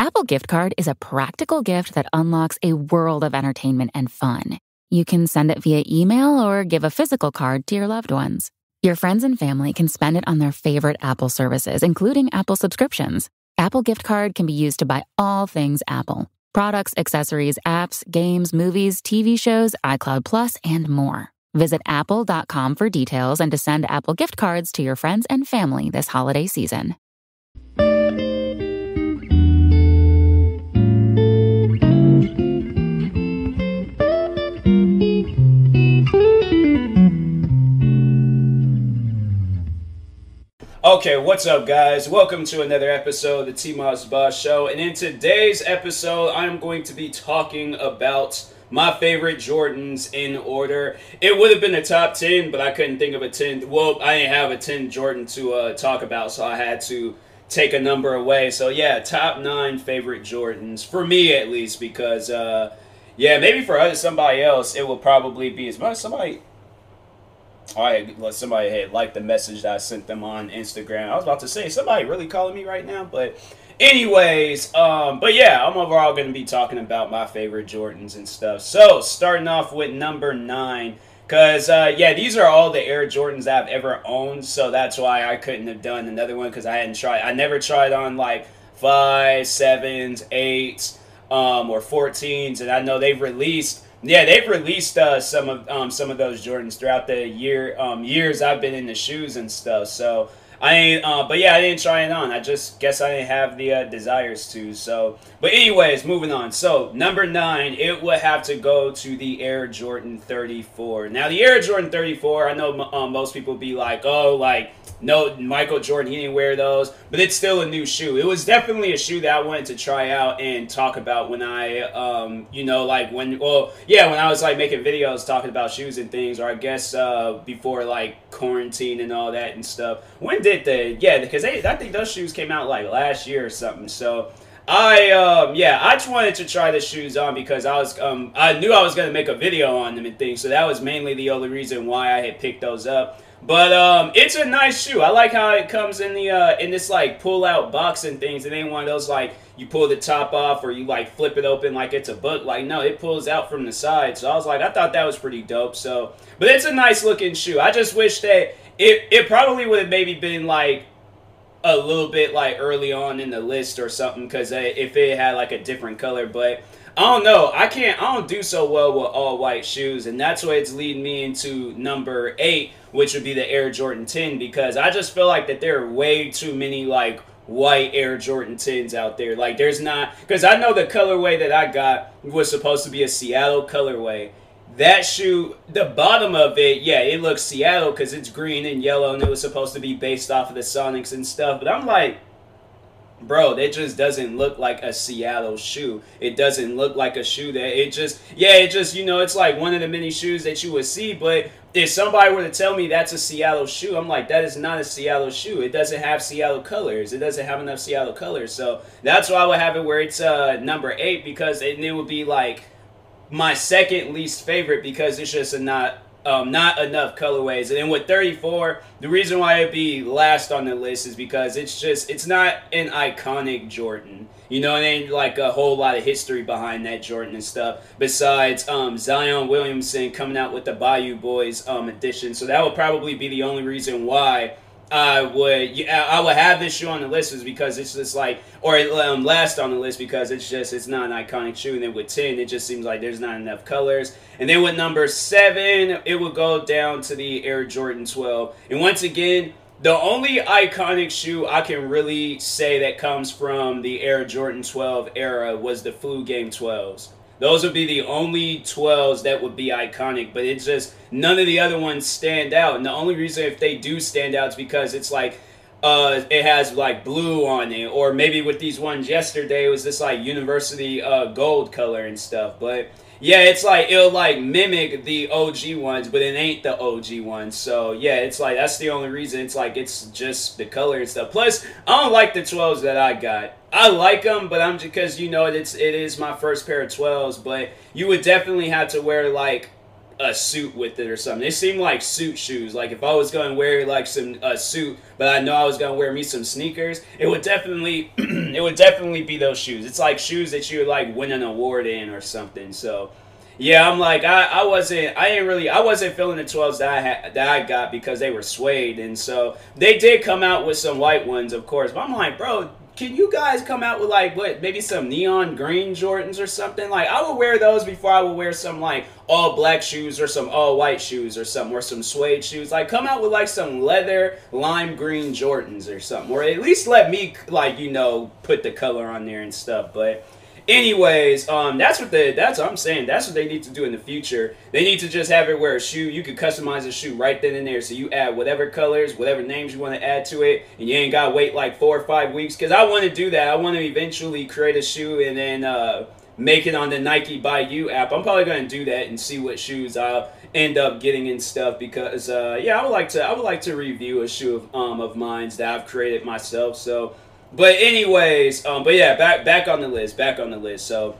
Apple Gift Card is a practical gift that unlocks a world of entertainment and fun. You can send it via email or give a physical card to your loved ones. Your friends and family can spend it on their favorite Apple services, including Apple subscriptions. Apple Gift Card can be used to buy all things Apple. Products, accessories, apps, games, movies, TV shows, iCloud Plus, and more. Visit apple.com for details and to send Apple Gift Cards to your friends and family this holiday season. Okay, what's up, guys? Welcome to another episode of the TMossBoss Show, and in today's episode, I'm going to be talking about my favorite Jordans in order. It would have been a top 10, but I couldn't think of a 10. Well, I didn't have a 10 Jordan to talk about, so I had to take a number away. So yeah, top 9 favorite Jordans, for me at least, because, yeah, maybe for somebody else, it will probably be as much. Somebody had liked the message that I sent them on Instagram. I was about to say, somebody really calling me right now, but anyways, but yeah, I'm overall going to be talking about my favorite Jordans and stuff. So, starting off with number 9, because, yeah, these are all the Air Jordans I've ever owned, so that's why I couldn't have done another one, because I never tried on, like, 5s, 7s, 8s, or 14s, and I know they've released some of those Jordans throughout the years I've been in the shoes and stuff. So but yeah, I didn't try it on. I just guess I didn't have the desires to. So, but anyways, moving on. So number 9, it would have to go to the Air Jordan 34. Now the Air Jordan 34, I know most people be like, oh, like, no, Michael Jordan, he didn't wear those, but it's still a new shoe. It was definitely a shoe that I wanted to try out and talk about when I, when I was, like, making videos talking about shoes and things, or I guess before, like, quarantine and all that and stuff. When did they? Yeah, because I think those shoes came out, like, last year or something, so I just wanted to try the shoes on because I knew I was going to make a video on them and things, so that was mainly the only reason why I had picked those up. But it's a nice shoe. I like how it comes in the in this like pull out box and things. It ain't one of those like you pull the top off or you like flip it open like it's a book. Like no, it pulls out from the side. So I was like, I thought that was pretty dope. So, but it's a nice looking shoe. I just wish that it probably would have maybe been like a little bit like early on in the list or something, because if it had like a different color, but I don't know. I don't do so well with all white shoes, and that's why it's leading me into number 8, which would be the Air Jordan 10, because I just feel like that there are way too many like white Air Jordan 10s out there. Like there's not, because I know the colorway that I got was supposed to be a Seattle colorway. That shoe, the bottom of it, yeah, it looks Seattle because it's green and yellow, and it was supposed to be based off of the Sonics and stuff, but I'm like, bro, that just doesn't look like a Seattle shoe. It doesn't look like a shoe that it's like one of the many shoes that you would see, but if somebody were to tell me that's a Seattle shoe, I'm like, that is not a Seattle shoe. It doesn't have Seattle colors. It doesn't have enough Seattle colors. So that's why I would have it where it's number 8, because it would be like my second least favorite, because it's just not enough colorways. And then with 34, the reason why it'd be last on the list is because it's not an iconic Jordan. You know, it ain't like a whole lot of history behind that Jordan and stuff, besides Zion Williamson coming out with the Bayou Boys edition. So that would probably be the only reason why I would have this shoe on the list, is because it's just like, or last on the list, because it's not an iconic shoe. And then with 10, it just seems like there's not enough colors. And then with number 7, it would go down to the Air Jordan 12. And once again, the only iconic shoe I can really say that comes from the Air Jordan 12 era was the Flu Game 12s. Those would be the only 12s that would be iconic, but it's just none of the other ones stand out. And the only reason if they do stand out is because it's like it has like blue on it, or maybe with these ones yesterday it was this like university gold color and stuff. But yeah, it's like it'll like mimic the OG ones, but it ain't the OG ones. So yeah, it's like that's the only reason. It's like it's just the color and stuff. Plus, I don't like the 12s that I got. I like them, but I'm just because it is my first pair of 12s. But you would definitely have to wear like a suit with it or something. They seem like suit shoes. Like if I was gonna wear like some a suit, but I know I was gonna wear me some sneakers, it would definitely it would definitely be those shoes. It's like shoes that you would like win an award in or something. So yeah, I'm like I wasn't feeling the 12s that I got because they were suede, and so they did come out with some white ones, of course. But I'm like, bro, can you guys come out with like what, maybe some neon green Jordans or something? Like I would wear those before I would wear some like all black shoes or some all white shoes or something, or some suede shoes. Like come out with like some leather lime green Jordans or something, or at least let me like, you know, put the color on there and stuff. But anyways, that's what I'm saying. That's what they need to do in the future. They need to just have it where a shoe, you could customize a shoe right then and there. So you add whatever colors, whatever names you want to add to it, and you ain't got to wait like 4 or 5 weeks. Because I want to do that. I want to eventually create a shoe and then make it on the Nike By You app. I'm probably going to do that and see what shoes I'll end up getting and stuff. Because yeah, I would like to review a shoe of mine that I've created myself. So. But anyways, but yeah, back on the list. So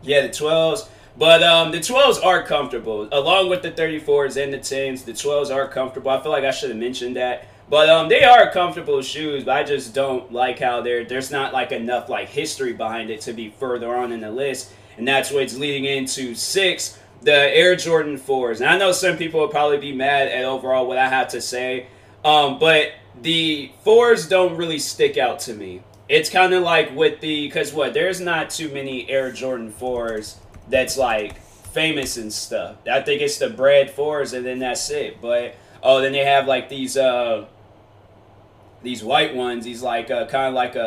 yeah, the 12s, but the 12s are comfortable along with the 34s and the 10s. The 12s are comfortable. I feel like I should have mentioned that, but they are comfortable shoes. But I just don't like how there's not like enough like history behind it to be further on in the list, and that's what's leading into 6, the Air Jordan 4s. And I know some people will probably be mad at overall what I have to say, but the 4s don't really stick out to me. It's kind of like with because there's not too many Air Jordan 4s that's like famous and stuff. I think it's the bread 4s and then that's it. But then they have like these white ones. These like kind of like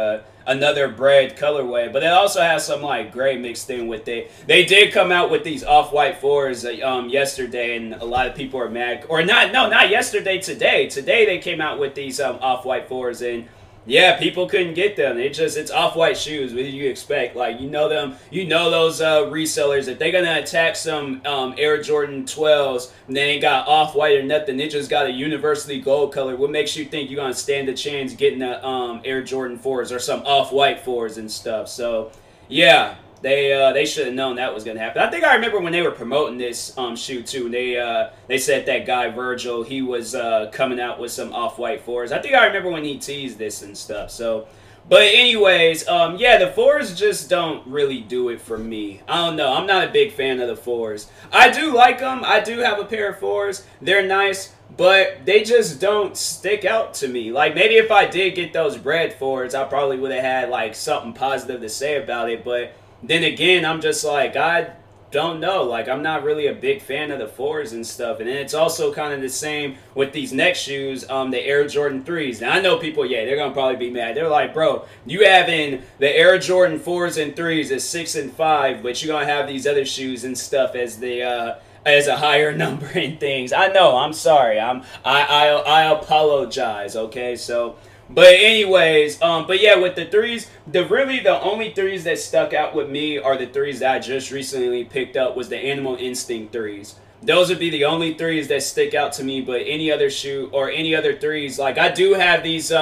another bread colorway, but it also has some like gray mixed in with it. They did come out with these off-white 4s yesterday, and a lot of people are mad. Or not yesterday, today. Today they came out with these off-white 4s, and yeah, people couldn't get them. It's off-white shoes. What did you expect? Like, you know them, you know those resellers, if they're gonna attack some Air Jordan 12s and they ain't got off-white or nothing, they just got a universally gold color, what makes you think you're gonna stand a chance getting the Air Jordan 4s or some off-white 4s and stuff? So yeah, they should have known that was gonna happen. I think I remember when they were promoting this shoe too. They said that guy Virgil, he was coming out with some off-white 4s. I think I remember when he teased this and stuff. So, but anyways, yeah, the 4s just don't really do it for me. I don't know. I'm not a big fan of the 4s. I do like them. I do have a pair of 4s. They're nice, but they just don't stick out to me. Like, maybe if I did get those bread 4s, I probably would have had like something positive to say about it. But then again, I'm just like, I don't know. Like, I'm not really a big fan of the 4s and stuff. And then it's also kind of the same with these next shoes, the Air Jordan 3s. Now, I know people, yeah, they're going to probably be mad. They're like, bro, you having the Air Jordan 4s and 3s as 6 and 5, but you're going to have these other shoes and stuff as the as a higher number and things. I know, I'm sorry. I apologize, okay? So, but anyways, but yeah, with the 3s, the only 3s that stuck out with me are the 3s that I just recently picked up was the Animal Instinct 3s. Those would be the only 3s that stick out to me, but any other shoe or any other 3s, like I do have these red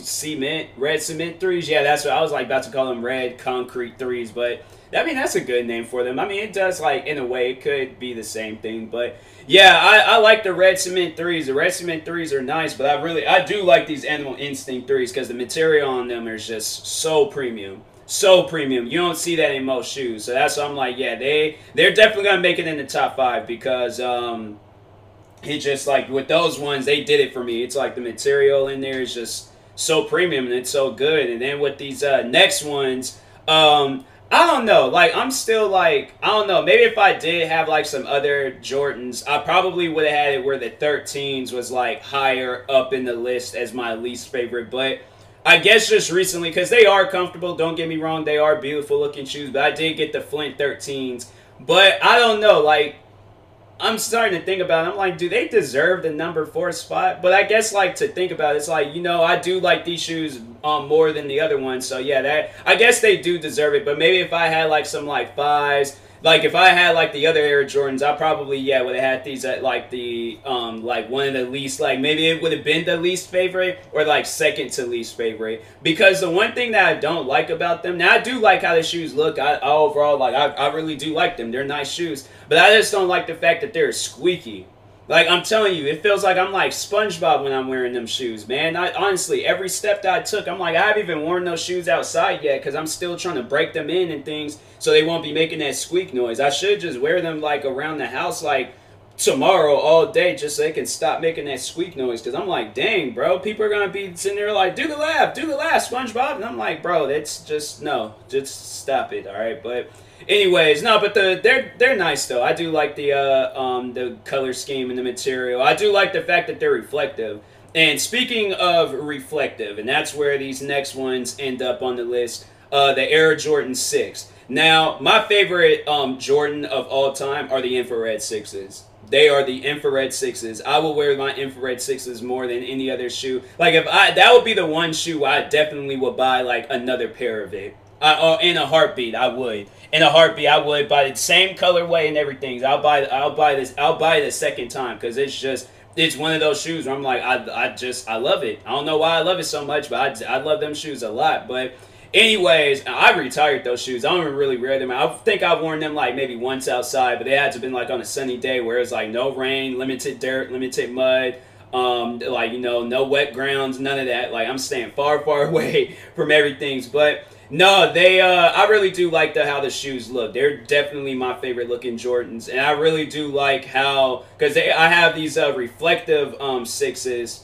cement 3s. Yeah, that's what I was like about to call them, red concrete 3s, but I mean, that's a good name for them. I mean, it does, like, in a way, it could be the same thing. But, yeah, I like the red cement 3s. The red cement 3s are nice, but I do like these Animal Instinct 3s because the material on them is just so premium. So premium. You don't see that in most shoes. So that's why I'm like, yeah, they're definitely going to make it in the top 5 because it just, like, with those ones, they did it for me. It's like the material in there is just so premium and it's so good. And then with these next ones, I don't know, like, I'm still like, I don't know, maybe if I did have like some other Jordans, I probably would have had it where the 13s was like higher up in the list as my least favorite, but I guess just recently, because they are comfortable, don't get me wrong, they are beautiful looking shoes, but I did get the Flint 13s, but I don't know, like, I'm starting to think about it. I'm like, do they deserve the number 4 spot? But I guess, like, to think about it, it's like, you know, I do like these shoes more than the other ones. So, yeah, I guess they do deserve it. But maybe if I had, like, some, like, 5s like if I had like the other Air Jordans, I probably would have had these at like the like one of the least, like maybe it would have been the least favorite or like second to least favorite, because the one thing that I don't like about them, now I do like how the shoes look. I overall like I really do like them. They're nice shoes, but I just don't like the fact that they're squeaky. Like, I'm telling you, it feels like I'm like SpongeBob when I'm wearing them shoes, man. Honestly, every step that I took, I'm like, I haven't even worn those shoes outside yet because I'm still trying to break them in and things so they won't be making that squeak noise. I should just wear them, like, around the house, like, tomorrow all day just so they can stop making that squeak noise, because I'm like, dang, bro, people are going to be sitting there like, do the laugh, SpongeBob. And I'm like, bro, that's just, no, just stop it, all right? But anyways, no, but they're nice though. I do like the color scheme and the material. I do like the fact that they're reflective. And speaking of reflective, and that's where these next ones end up on the list, the Air Jordan 6. Now, my favorite Jordan of all time are the infrared 6s. They are the infrared 6s. I will wear my infrared 6s more than any other shoe. Like, that would be the one shoe I definitely would buy like another pair of it. In a heartbeat, I would. In a heartbeat, I would buy the same colorway and everything. I'll buy it a second time, because it's one of those shoes where I'm like, I love it. I don't know why I love it so much, but I love them shoes a lot. But anyways, I retired those shoes. I don't even really wear them. I think I've worn them like maybe once outside, but they had to have been like on a sunny day where it's like no rain, limited dirt, limited mud. Like, you know, no wet grounds, none of that. Like, I'm staying far, far away from everything. But no, I really do like how the shoes look. They're definitely my favorite looking Jordans, and I really do like how, because I have these reflective 6s,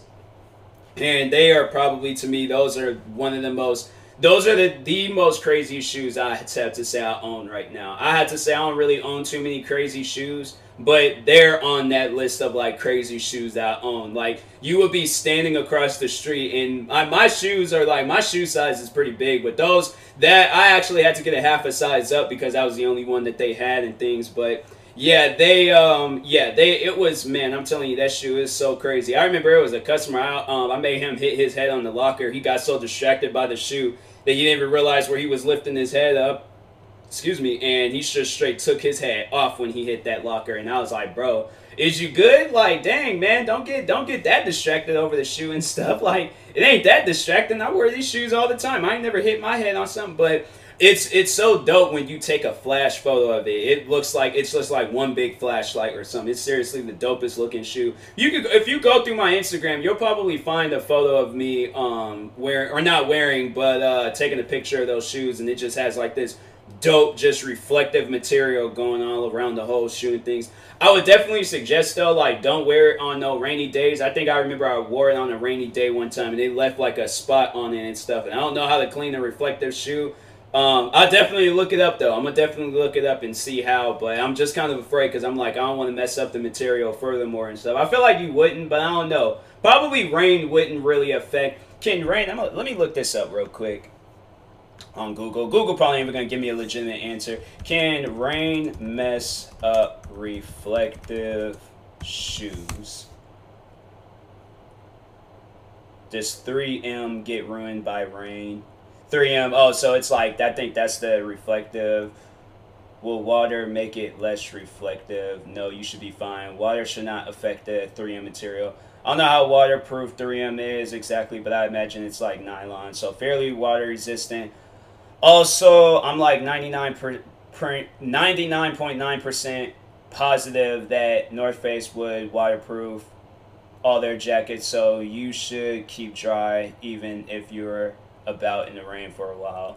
and they are probably, to me, those are one of the most. Those are the most crazy shoes I have to say I own right now. I had to say I don't really own too many crazy shoes, but they're on that list of like crazy shoes that I own. Like, you would be standing across the street and my shoes are like, my shoe size is pretty big, but those that I actually had to get a half a size up because that was the only one that they had and things. But yeah, it was, man, I'm telling you, that shoe is so crazy. I remember it was a customer, I made him hit his head on the locker. He got so distracted by the shoe that he didn't even realize where he was lifting his head up. Excuse me, and he just straight took his hat off when he hit that locker, and I was like, bro, is you good? Like, dang, man, don't get that distracted over the shoe and stuff. Like, it ain't that distracting. I wear these shoes all the time. I ain't never hit my head on something, but it's so dope when you take a flash photo of it. It looks like it's just like one big flashlight or something. It's seriously the dopest looking shoe. If you go through my Instagram, you'll probably find a photo of me taking a picture of those shoes, and it just has like this dope, just reflective material going all around the whole shoe and things. I would definitely suggest though, like, don't wear it on no rainy days. I think I remember I wore it on a rainy day one time, and it left like a spot on it and stuff. And I don't know how to clean a reflective shoe. I'll definitely look it up though. I'm gonna definitely look it up and see how, but I'm just kind of afraid because I'm like, I don't want to mess up the material furthermore and stuff. I feel like you wouldn't, but I don't know. Probably rain wouldn't really affect. Can rain? Let me look this up real quick on Google. Google probably ain't gonna give me a legitimate answer. Can rain mess up reflective shoes? Does 3M get ruined by rain? 3M, oh, so it's like, I think that's the reflective. Will water make it less reflective? No, you should be fine. Water should not affect the 3M material. I don't know how waterproof 3M is exactly, but I imagine it's like nylon, so fairly water resistant. Also, I'm like 99.9% positive that North Face would waterproof all their jackets, so you should keep dry even if you're about in the rain for a while.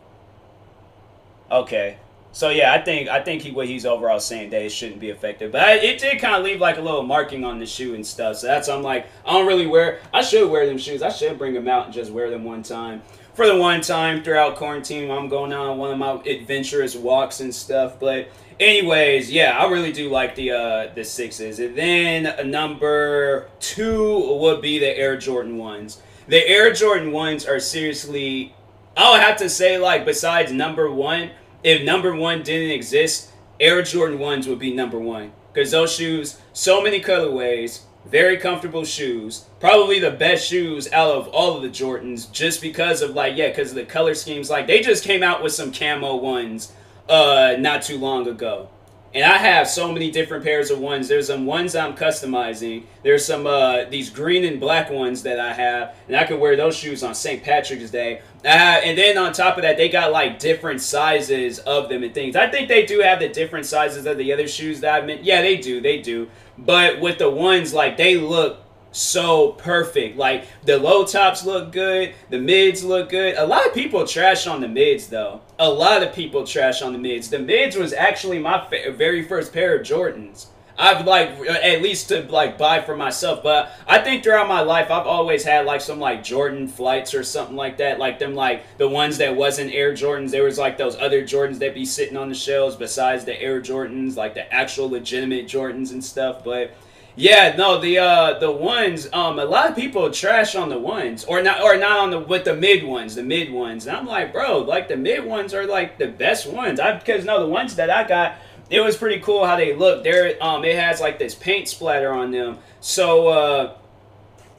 Okay, so yeah, I think what he's overall saying that it shouldn't be effective, but it did kind of leave like a little marking on the shoe and stuff. So that's, I'm like, I don't really wear. I should wear them shoes. I should bring them out and just wear them one time. For the one time throughout quarantine, I'm going on one of my adventurous walks and stuff. But anyways, yeah, I really do like the 6s. And then number 2 would be the Air Jordan 1s. The Air Jordan 1s are seriously, I would have to say, like, besides number 1, if number 1 didn't exist, Air Jordan 1s would be number 1. Because those shoes, so many colorways, very comfortable shoes, probably the best shoes out of all of the Jordans, just because of, like, yeah, because of the color schemes. Like, they just came out with some camo ones not too long ago. And I have so many different pairs of ones. There's some ones I'm customizing. There's some these green and black ones that I have, and I can wear those shoes on St. Patrick's Day. And then on top of that, they got like different sizes of them and things. I think they do have the different sizes of the other shoes that I meant. Yeah, they do. But with the ones, like, they look so perfect. Like, the low tops look good, the mids look good. A lot of people trash on the mids, though. A lot of people trash on the mids. The mids was actually my very first pair of Jordans. I've, like, at least to, like, buy for myself. But I think throughout my life, I've always had, like, some, like, Jordan flights or something like that. Like, them, like, the ones that wasn't Air Jordans. There was, like, those other Jordans that be sitting on the shelves besides the Air Jordans, like, the actual legitimate Jordans and stuff. But yeah, no, the ones, a lot of people trash on the ones, or not on the, with the mid ones, and I'm like, bro, like, the mid ones are like the best ones. Because no, the ones that I got, it was pretty cool how they look. It has like this paint splatter on them, so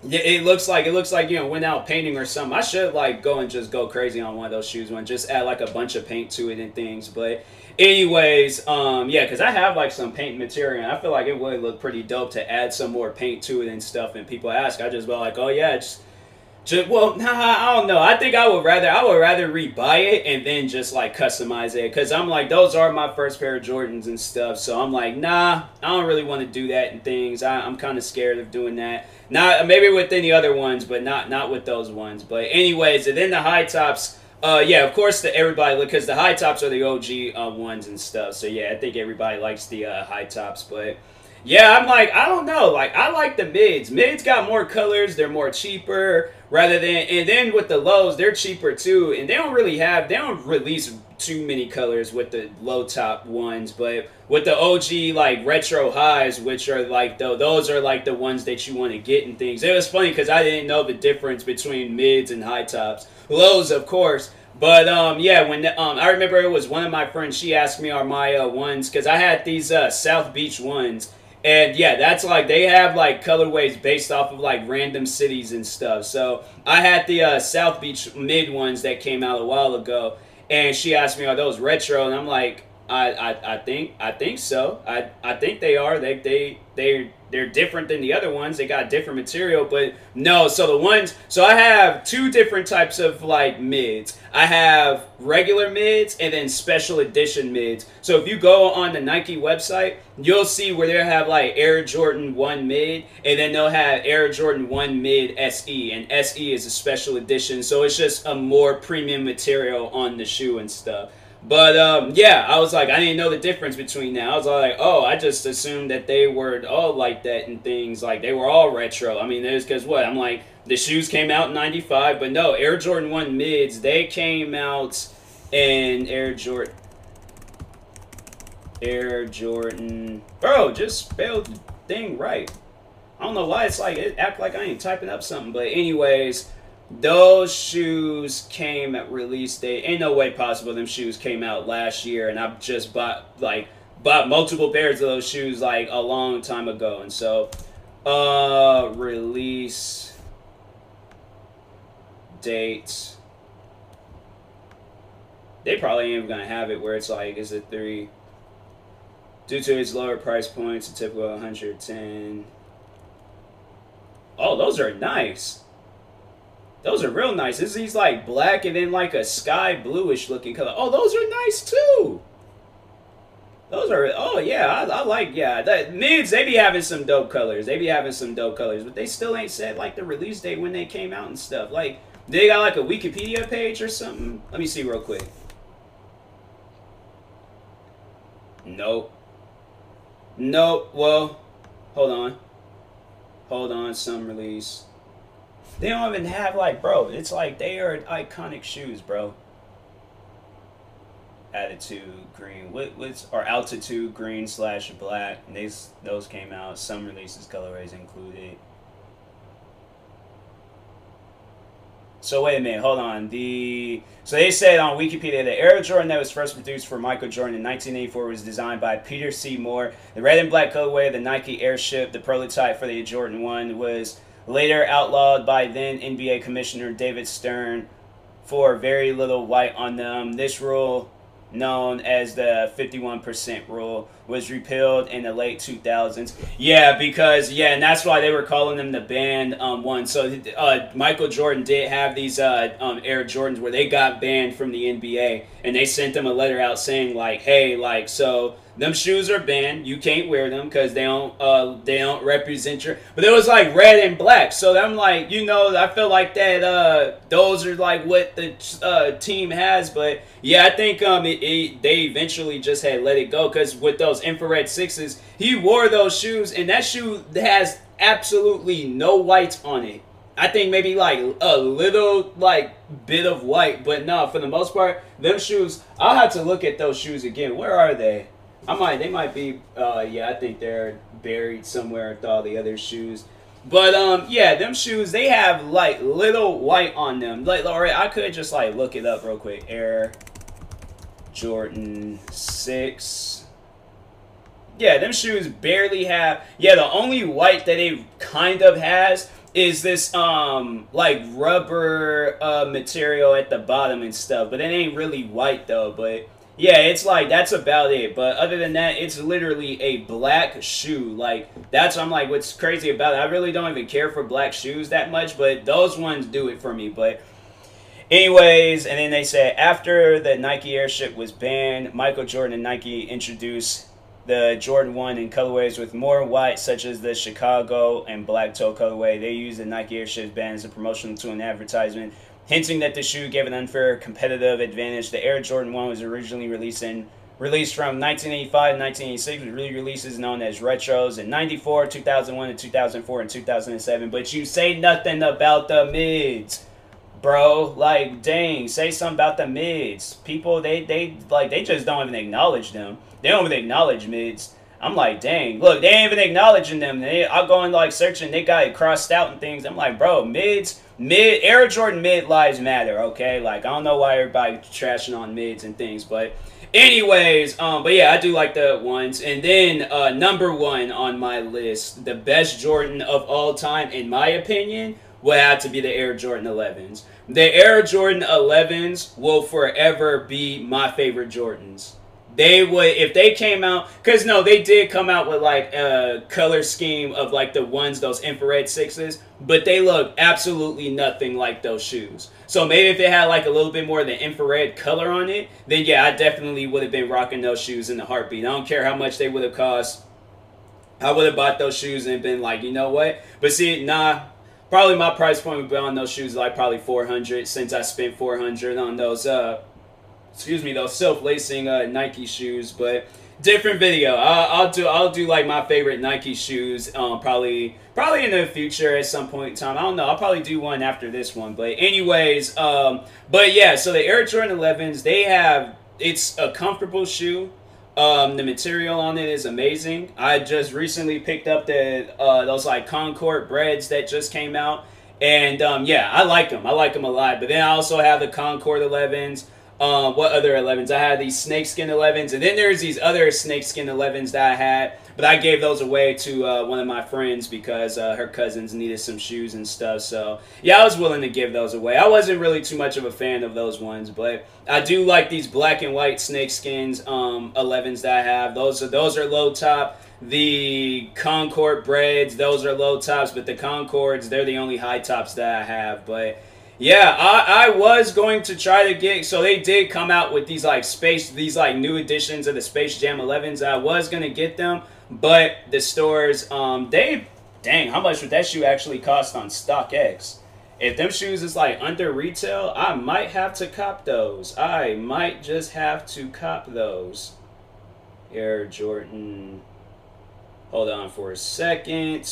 yeah, it looks like you know, went out painting or something. I should like go and just go crazy on one of those shoes, just add like a bunch of paint to it and things, but. Anyways, yeah, because I have like some paint material, and I feel like it would look pretty dope to add some more paint to it and stuff. And people ask, I just be like, oh yeah, well, nah, I don't know. I think I would rather rebuy it and then just like customize it, because I'm like, those are my first pair of Jordans and stuff. So I'm like, nah, I don't really want to do that and things. I'm kind of scared of doing that. Not maybe with any other ones, but not with those ones. But anyways, and then the high tops. Yeah, of course, everybody, because the high tops are the OG ones and stuff. So yeah, I think everybody likes the high tops. But yeah, I'm like, I don't know. Like, I like the mids. Mids got more colors. They're more cheaper. And then with the lows, they're cheaper too. And they don't release too many colors with the low top ones. But with the OG, like, retro highs, which are like, those are like the ones that you want to get and things. It was funny because I didn't know the difference between mids and high tops. Lows, of course. But yeah, when I remember it was one of my friends, she asked me are my ones, because I had these South Beach ones. And yeah, that's like, they have like colorways based off of like random cities and stuff. So I had the South Beach mid ones that came out a while ago, and she asked me, are those retro? And I'm like, I think so. I think they are. They're different than the other ones. They got different material, but no. So I have two different types of like mids. I have regular mids and then special edition mids. So if you go on the Nike website, you'll see where they'll have like Air Jordan 1 mid, and then they'll have Air Jordan 1 mid SE, and SE is a special edition. So it's just a more premium material on the shoe and stuff. But yeah, I was like, I didn't know the difference between that. I was like, oh, I just assumed that they were all like that and things, like they were all retro. I mean, there's because what? I'm like, the shoes came out in '95, but no, Air Jordan 1 mids, they came out in Air Jordan. Bro, just spelled the thing right. I don't know why it's like, it act like I ain't typing up something, but anyways. Those shoes came at release date. Ain't no way possible them shoes came out last year, and I've just bought multiple pairs of those shoes like a long time ago. And so release date, they probably ain't even gonna have it where it's like, is it 3 due to its lower price points, a typical 110. Oh, those are nice. Those are real nice. These like black and then like a sky bluish looking color. Oh, those are nice too. Those are, oh yeah, I like, yeah. The mids, they be having some dope colors. But they still ain't said like the release date when they came out and stuff. Like, they got like a Wikipedia page or something? Let me see real quick. Nope. Well, hold on, some release. They don't even have like, bro, it's like they are iconic shoes, bro. Attitude green, or altitude green / black. And those came out. Some releases, colorways included. So wait a minute, hold on. So they said on Wikipedia, the Air Jordan that was first produced for Michael Jordan in 1984 was designed by Peter C. Moore. The red and black colorway of the Nike Airship, the prototype for the Jordan 1, was later outlawed by then NBA Commissioner David Stern for very little white on them. This rule known as the 51% rule, was repealed in the late 2000s. Yeah, because and that's why they were calling them the banned one. So Michael Jordan did have these Air Jordans where they got banned from the NBA, and they sent them a letter out saying like, hey, like, so them shoes are banned. You can't wear them because they don't represent your. But it was like red and black. So I'm like, I feel like that. Those are like what the team has. But yeah, I think they eventually just had let it go because with those infrared sixes, he wore those shoes, and that shoe has absolutely no white on it. I think maybe like a little like bit of white, but no, for the most part, them shoes. I'll have to look at those shoes again. Where are they? They might be, I think they're buried somewhere with all the other shoes. But, them shoes, they have, like, little white on them. Like, alright, I could just, like, look it up real quick. Air Jordan 6. Yeah, them shoes barely have, the only white that it kind of has is this, like, rubber, material at the bottom and stuff. But it ain't really white, though, but... yeah, it's like, that's about it. But other than that, it's literally a black shoe. Like, that's, I'm like, what's crazy about it. I really don't even care for black shoes that much, but those ones do it for me. But anyways, and then they said, after the Nike Airship was banned, Michael Jordan and Nike introduced the Jordan 1 in colorways with more white, such as the Chicago and black toe colorway. They used the Nike Airship band as a promotional tool and advertisement, hinting that the shoe gave an unfair competitive advantage. The Air Jordan 1 was originally released from 1985 to 1986, with re-releases known as retros in 94, 2001, and 2004, and 2007. But you say nothing about the mids, bro. Like, dang, say something about the mids. People, they just don't even acknowledge them. They don't even acknowledge mids. I'm like, dang, look, they ain't even acknowledging them. I'll go and like searching, they got it crossed out and things. I'm like, bro, Air Jordan mid lives matter, okay? Like, I don't know why everybody trashing on mids and things, but anyways, but yeah, I do like the ones. And then number one on my list, the best Jordan of all time, in my opinion, would have to be the Air Jordan 11s. The Air Jordan 11s will forever be my favorite Jordans. They would, if they came out, because no, they did come out with like a color scheme of like the ones, those infrared sixes, but they look absolutely nothing like those shoes. So maybe if it had like a little bit more of the infrared color on it, then yeah, I definitely would have been rocking those shoes in a heartbeat. I don't care how much they would have cost. I would have bought those shoes and been like, you know what? But see, nah, probably my price point would be on those shoes like probably $400, since I spent $400 on those, those self-lacing Nike shoes. But different video. I'll do like my favorite Nike shoes probably in the future at some point in time. I don't know. I'll probably do one after this one. But anyways, but yeah, so the Air Jordan 11s, it's a comfortable shoe. The material on it is amazing. I just recently picked up those like Concord breads that just came out, and yeah, I like them. I like them a lot. But then I also have the Concord 11s. What other 11s? I had these snakeskin 11s, and then there's these other snakeskin 11s that I had, but I gave those away to one of my friends because her cousins needed some shoes and stuff. So yeah, I was willing to give those away. I wasn't really too much of a fan of those ones, but I do like these black and white snakeskins 11s that I have. Those are low top. The Concord breads, those are low tops, but the Concords, they're the only high tops that I have. But yeah, I was going to try to get, so they did come out with these like new editions of the Space Jam 11s. I was going to get them, but the stores, dang, how much would that shoe actually cost on StockX? If them shoes is like under retail, I might have to cop those. I might just have to cop those. Air Jordan, hold on for a second.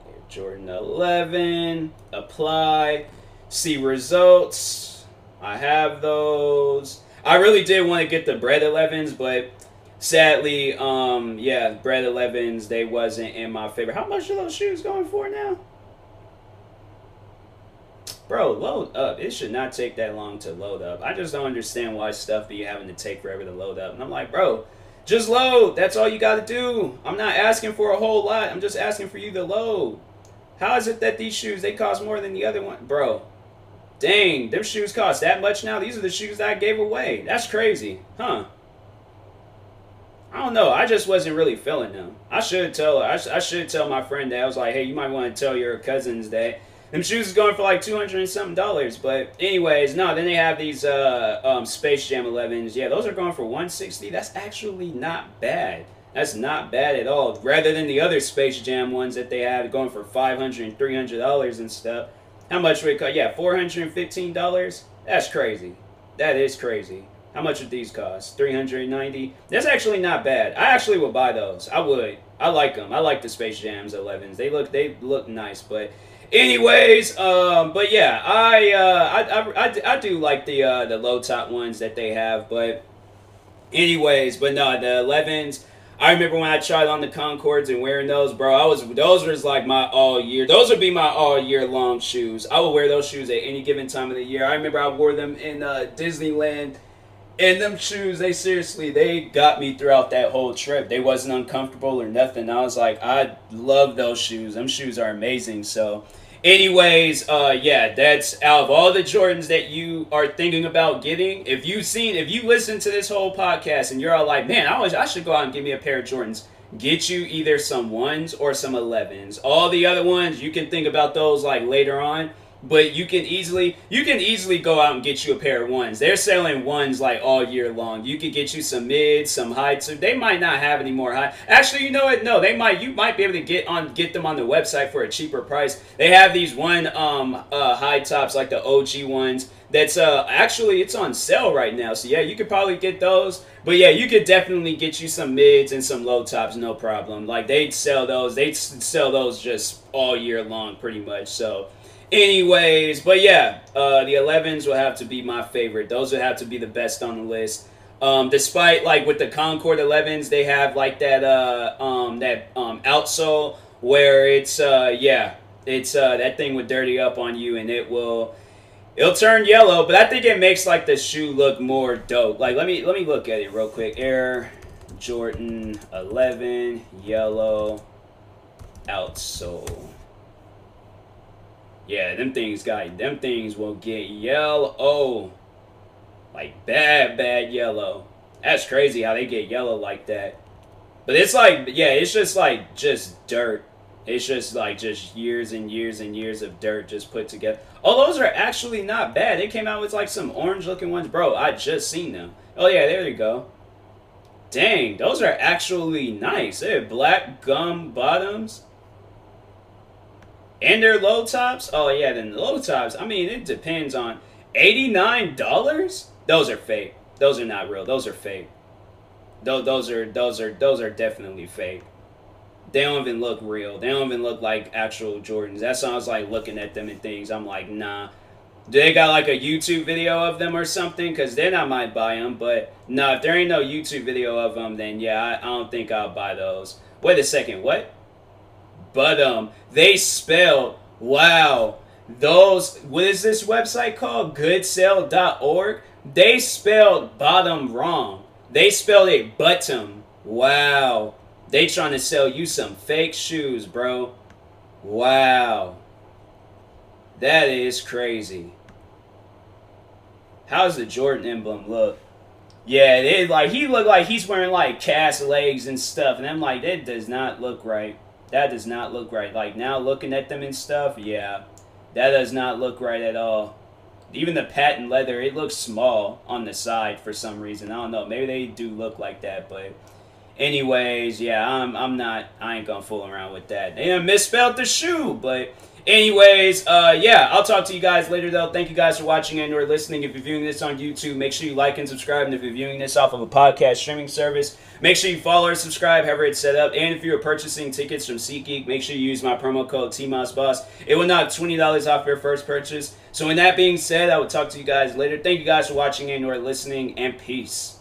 Air Jordan 11, apply. See results. I have those. I really did want to get the bread 11s, but sadly, yeah, bread 11s, they wasn't in my favor. How much are those shoes going for now? Bro, load up. It should not take that long to load up. I just don't understand why stuff be having to take forever to load up. And I'm like, bro, just load. That's all you got to do. I'm not asking for a whole lot. I'm just asking for you to load. How is it that these shoes, they cost more than the other one? Bro. Dang, them shoes cost that much now? These are the shoes that I gave away. That's crazy. Huh. I don't know. I just wasn't really feeling them. I should tell her. I should tell my friend that. I was like, hey, you might want to tell your cousins that them shoes is going for like $200 and something. But anyways, no. Then they have these Space Jam 11s. Yeah, those are going for $160. That's actually not bad. That's not bad at all. Rather than the other Space Jam ones that they have going for $500 and $300 and stuff. How much would it cost? Yeah, $415. That's crazy. That is crazy. How much would these cost? $390. That's actually not bad. I actually would buy those. I would. I like them. I like the Space Jams 11s. They look nice. But anyways, but yeah, I do like the low top ones that they have. But anyways, but no, the 11s. I remember when I tried on the Concords and wearing those, bro. Those was like my all year. Those would be my all year long shoes. I would wear those shoes at any given time of the year. I remember I wore them in Disneyland. And them shoes, they got me throughout that whole trip. They wasn't uncomfortable or nothing. I was like, I love those shoes. Them shoes are amazing. So, anyways, yeah, that's out of all the Jordans that you are thinking about getting. If you listen to this whole podcast and you're all like, man, I should go out and get me a pair of Jordans. Get you either some 1s or some 11s. All the other ones, you can think about those like later on. But you can easily go out and get you a pair of 1s. They're selling 1s like all year long. You could get you some mids, some high. They might not have any more high. Actually, you know what? No, they might. You might be able to get them on the website for a cheaper price. They have these high tops like the OG ones. That's actually it's on sale right now. So yeah, you could probably get those. But yeah, you could definitely get you some mids and some low tops, no problem. Like they'd sell those just all year long, pretty much. So. Anyways, but yeah, the 11s will have to be my favorite. Those would have to be the best on the list. Despite like with the Concord 11s, they have like that outsole where it's that thing would dirty up on you and it'll turn yellow. But I think it makes like the shoe look more dope. Like let me look at it real quick. Air Jordan 11 yellow outsole. Yeah, them things will get yellow. Like bad yellow. That's crazy how they get yellow like that. But it's like, yeah, it's just like just dirt. It's just like just years and years and years of dirt just put together. Oh, those are actually not bad. They came out with like some orange looking ones. Bro, I just seen them. Oh yeah, there you go. Dang, those are actually nice. They're black gum bottoms. And their low tops? Oh yeah, then the low tops, I mean, it depends on $89? Those are fake. Those are not real. Those are fake. Those are definitely fake. They don't even look real. They don't even look like actual Jordans. That's why I was like looking at them and things. I'm like, nah. Do they got like a YouTube video of them or something? Because then I might buy them. But no, if there ain't no YouTube video of them, then yeah, I don't think I'll buy those. Wait a second, what? But they spelled, wow, those, what is this website called? Goodsell.org. They spelled bottom wrong. They spelled it bottom. Wow. They trying to sell you some fake shoes, bro. Wow. That is crazy. How's the Jordan emblem look? Yeah, it like he looked like he's wearing like cast legs and stuff, and I'm like, that does not look right. That does not look right. Like, now looking at them and stuff, yeah. That does not look right at all. Even the patent leather, it looks small on the side for some reason. I don't know. Maybe they do look like that, but... Anyways, yeah, I ain't gonna fool around with that. They misspelled the shoe, but... Anyways, yeah, I'll talk to you guys later, though. Thank you guys for watching and or listening. If you're viewing this on YouTube, make sure you like and subscribe. And if you're viewing this off of a podcast streaming service, make sure you follow or subscribe, however it's set up. And if you're purchasing tickets from SeatGeek, make sure you use my promo code TMossBoss. It will knock $20 off your first purchase. So with that being said, I will talk to you guys later. Thank you guys for watching and or listening, and peace.